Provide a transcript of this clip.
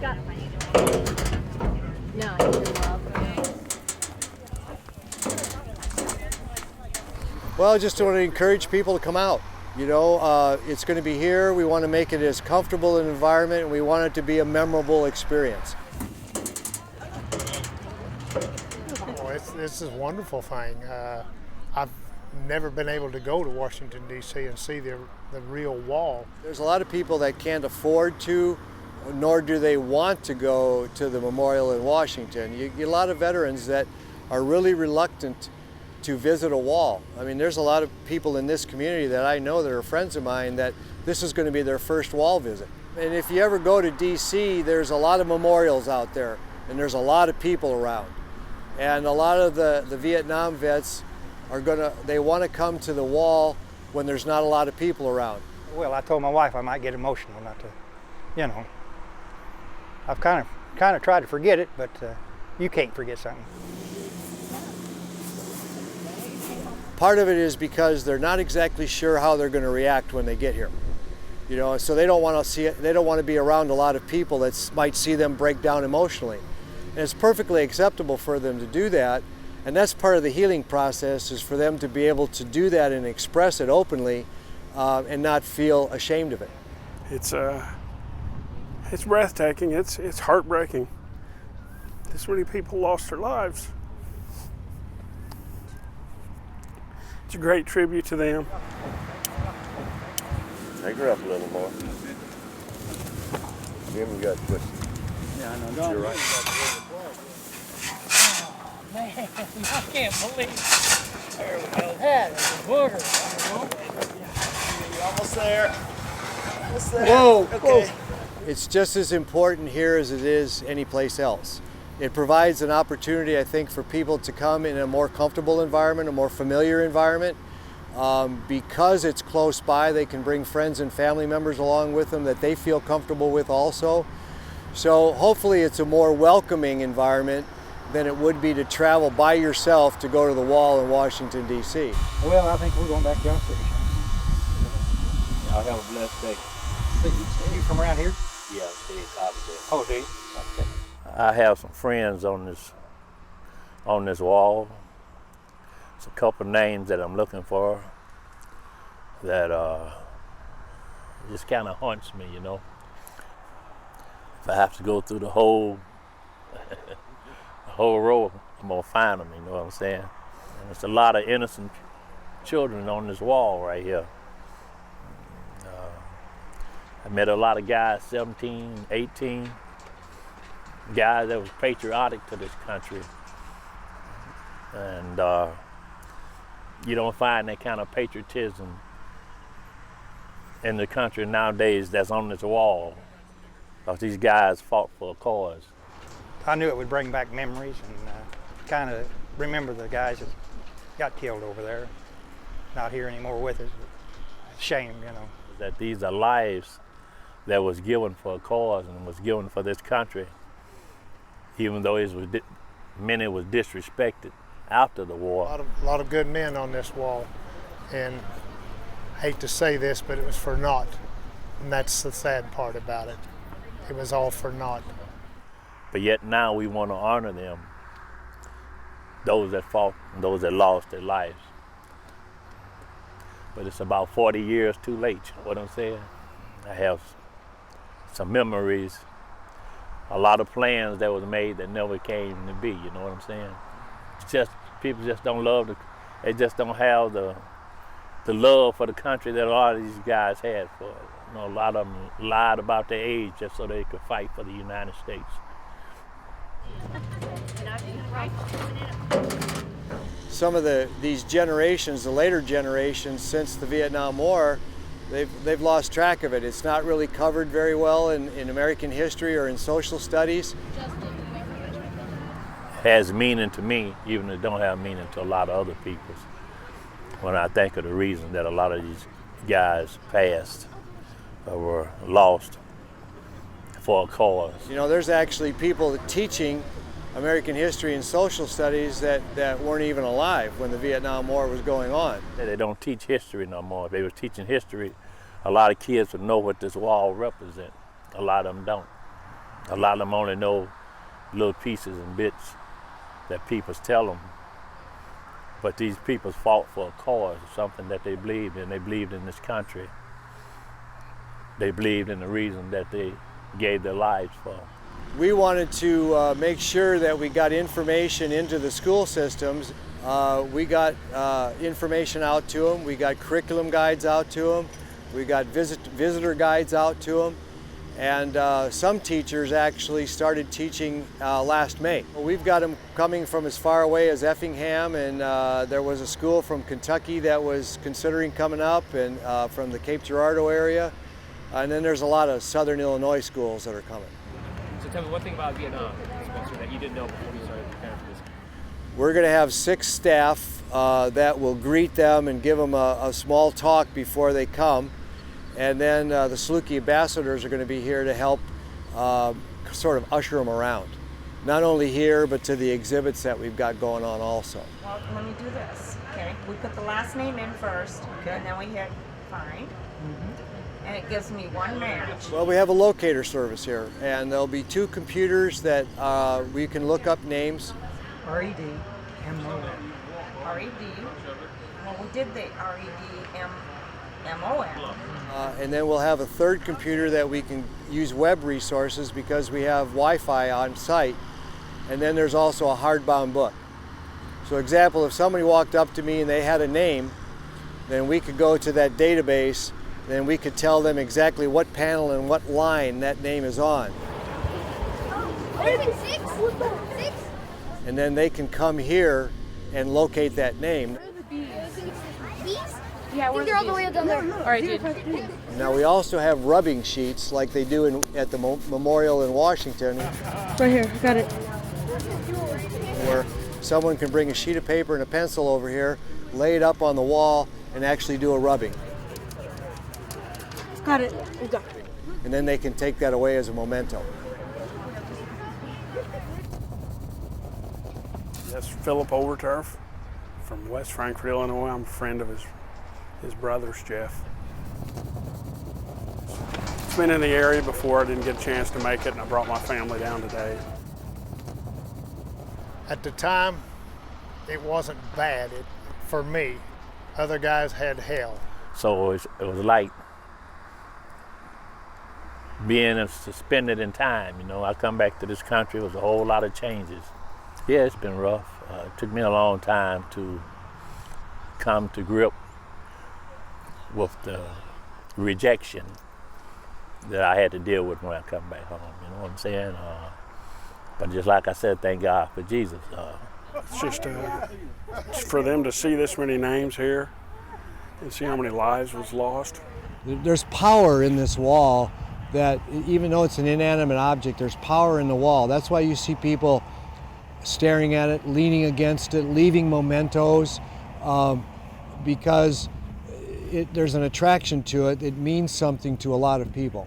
got no, I need love. Well, I just want to encourage people to come out. You know, it's going to be here. We want to make it as comfortable an environment, and we want it to be a memorable experience. Oh, this is a wonderful thing. I've never been able to go to Washington, D.C. and see the real wall. There's a lot of people that can't afford to, nor do they want to go to the memorial in Washington. You get a lot of veterans that are really reluctant to visit a wall. I mean, there's a lot of people in this community that I know that are friends of mine that this is going to be their first wall visit. And if you ever go to DC, there's a lot of memorials out there, and there's a lot of people around. And a lot of the Vietnam vets they want to come to the wall when there's not a lot of people around. Well, I told my wife I might get emotional not to, you know. I've kind of tried to forget it, but you can't forget something. Part of it is because they're not exactly sure how they're going to react when they get here. You know, so they don't want to see it. They don't want to be around a lot of people that might see them break down emotionally. And it's perfectly acceptable for them to do that. And that's part of the healing process, is for them to be able to do that and express it openly and not feel ashamed of it. It's breathtaking. It's heartbreaking. This many people lost their lives. It's a great tribute to them. Take her up a little more. Jim, you got twisted. Yeah, I know. You're right. Oh, man, I can't believe. There we go. That is a booger. You're almost there. Almost there. Whoa, okay. Whoa. It's just as important here as it is anyplace else. It provides an opportunity, I think, for people to come in a more comfortable environment, a more familiar environment. Because it's close by, they can bring friends and family members along with them that they feel comfortable with also. So hopefully it's a more welcoming environment than it would be to travel by yourself to go to the wall in Washington, D.C. Well, I think we're going back down City. Y'all have a blessed day. You from around here? Yeah, stay in Carbondale. Oh, do you? Okay. I have some friends on this wall. It's a couple names that I'm looking for that just kind of haunts me, you know. If I have to go through the whole row, I'm gonna find them, you know what I'm saying? And it's a lot of innocent children on this wall right here. I met a lot of guys, 17, 18, guys that was patriotic to this country. And you don't find that kind of patriotism in the country nowadays that's on this wall, because these guys fought for a cause. I knew it would bring back memories and kind of remember the guys that got killed over there. Not here anymore with us. Shame, you know. That these are lives that was given for a cause and was given for this country, even though many was disrespected after the war. A lot of good men on this wall, and I hate to say this, but it was for naught, and that's the sad part about it. It was all for naught. But yet now we want to honor them, those that fought and those that lost their lives. But it's about 40 years too late, you know what I'm saying? I have some memories, a lot of plans that was made that never came to be, you know what I'm saying? It's just, people just don't love they just don't have the love for the country that a lot of these guys had for it. You know, a lot of them lied about their age just so they could fight for the United States. Some of these generations, the later generations since the Vietnam War, they've lost track of it. It's not really covered very well in American history or in social studies. Has meaning to me, even if it don't have meaning to a lot of other people. When I think of the reason that a lot of these guys passed or were lost for a cause. You know, there's actually people teaching American history and social studies that weren't even alive when the Vietnam War was going on. They don't teach history no more. If they were teaching history, a lot of kids would know what this wall represents. A lot of them don't. A lot of them only know little pieces and bits that people tell them. But these people fought for a cause, something that they believed in. They believed in this country. They believed in the reason that they gave their lives for. We wanted to make sure that we got information into the school systems. We got information out to them. We got curriculum guides out to them. We got visitor guides out to them. And some teachers actually started teaching last May. We've got them coming from as far away as Effingham, and there was a school from Kentucky that was considering coming up, and from the Cape Girardeau area. And then there's a lot of Southern Illinois schools that are coming. So tell me one thing about Vietnam, Spencer, that you didn't know before you started preparing for this. We're going to have 6 staff that will greet them and give them a small talk before they come. And then the Saluki ambassadors are going to be here to help sort of usher them around. Not only here, but to the exhibits that we've got going on also. Well, let me do this, okay? We put the last name in first, and then we hit find. And it gives me one match. Well, we have a locator service here, and there'll be 2 computers that we can look up names. R-E-D-M-O-N. R-E-D. Well, we did the R-E-D-M-O-N. And then we'll have a 3rd computer that we can use web resources because we have Wi-Fi on site. And then there's also a hardbound book. So example, if somebody walked up to me and they had a name, then we could go to that database, then we could tell them exactly what panel and what line that name is on. And then they can come here and locate that name. Yeah, they're all the way down there. All right, dude. Now we also have rubbing sheets like they do at the memorial in Washington. Right here, got it. Where someone can bring a sheet of paper and a pencil over here, lay it up on the wall, and actually do a rubbing. Got it. And then they can take that away as a memento. That's Philip Overturf from West Frankfort, Illinois. I'm a friend of his brother's, Jeff. It's been in the area before. I didn't get a chance to make it, and I brought my family down today. At the time, it wasn't bad for me. Other guys had hell. So it was like being suspended in time. You know, I come back to this country, it was a whole lot of changes. Yeah, it's been rough. It took me a long time to come to grip with the rejection that I had to deal with when I come back home. You know what I'm saying? But just like I said, thank God for Jesus. It's just for them to see this many names here and see how many lives was lost. There's power in this wall that even though it's an inanimate object, there's power in the wall. That's why you see people staring at it, leaning against it, leaving mementos, because there's an attraction to it. It means something to a lot of people.